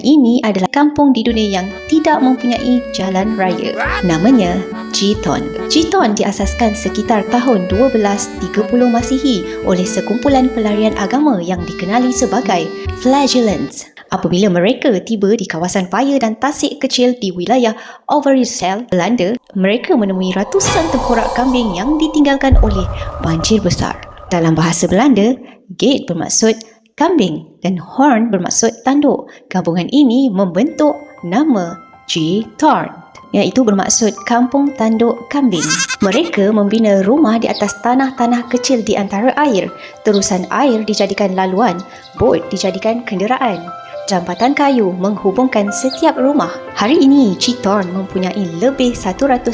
Ini adalah kampung di dunia yang tidak mempunyai jalan raya. Namanya Chiton. Chiton diasaskan sekitar tahun 1230 Masihi oleh sekumpulan pelarian agama yang dikenali sebagai Flagellants. Apabila mereka tiba di kawasan paya dan tasik kecil di wilayah Overijssel, Belanda, mereka menemui ratusan tengkorak kambing yang ditinggalkan oleh banjir besar. Dalam bahasa Belanda, gate bermaksud kambing dan horn bermaksud tanduk. Gabungan ini membentuk nama Chiton, iaitu bermaksud kampung tanduk kambing. Mereka membina rumah di atas tanah-tanah kecil di antara air. Terusan air dijadikan laluan, bot dijadikan kenderaan. Jambatan kayu menghubungkan setiap rumah. Hari ini, Chiton mempunyai lebih 180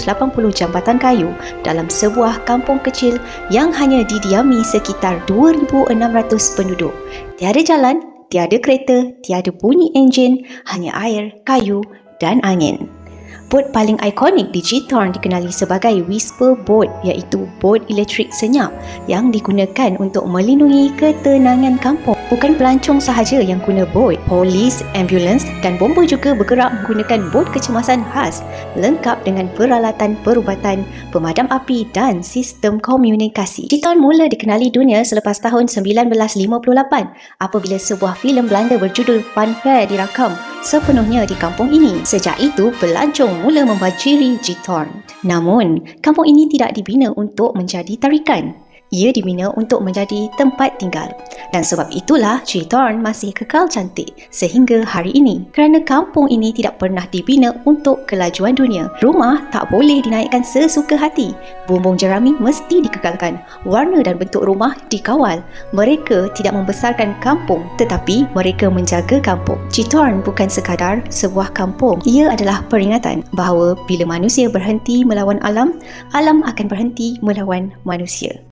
jambatan kayu dalam sebuah kampung kecil yang hanya didiami sekitar 2,600 penduduk. Tiada jalan, tiada kereta, tiada bunyi enjin, hanya air, kayu dan angin. Bot paling ikonik di Chiton dikenali sebagai Whisper Boat, iaitu bot elektrik senyap yang digunakan untuk melindungi ketenangan kampung. Bukan pelancong sahaja yang guna bot, polis, ambulans dan bomba juga bergerak menggunakan bot kecemasan khas lengkap dengan peralatan perubatan, pemadam api dan sistem komunikasi. Chiton mula dikenali dunia selepas tahun 1958 apabila sebuah filem Belanda berjudul Funfair dirakam sepenuhnya di kampung ini. Sejak itu, pelancong mula membajiri Chiton. Namun, kampung ini tidak dibina untuk menjadi tarikan. Ia dibina untuk menjadi tempat tinggal. Dan sebab itulah Chiton masih kekal cantik sehingga hari ini. Kerana kampung ini tidak pernah dibina untuk kelajuan dunia. Rumah tak boleh dinaikkan sesuka hati. Bumbung jerami mesti dikekalkan. Warna dan bentuk rumah dikawal. Mereka tidak membesarkan kampung, tetapi mereka menjaga kampung. Chiton bukan sekadar sebuah kampung. Ia adalah peringatan bahawa bila manusia berhenti melawan alam, alam akan berhenti melawan manusia.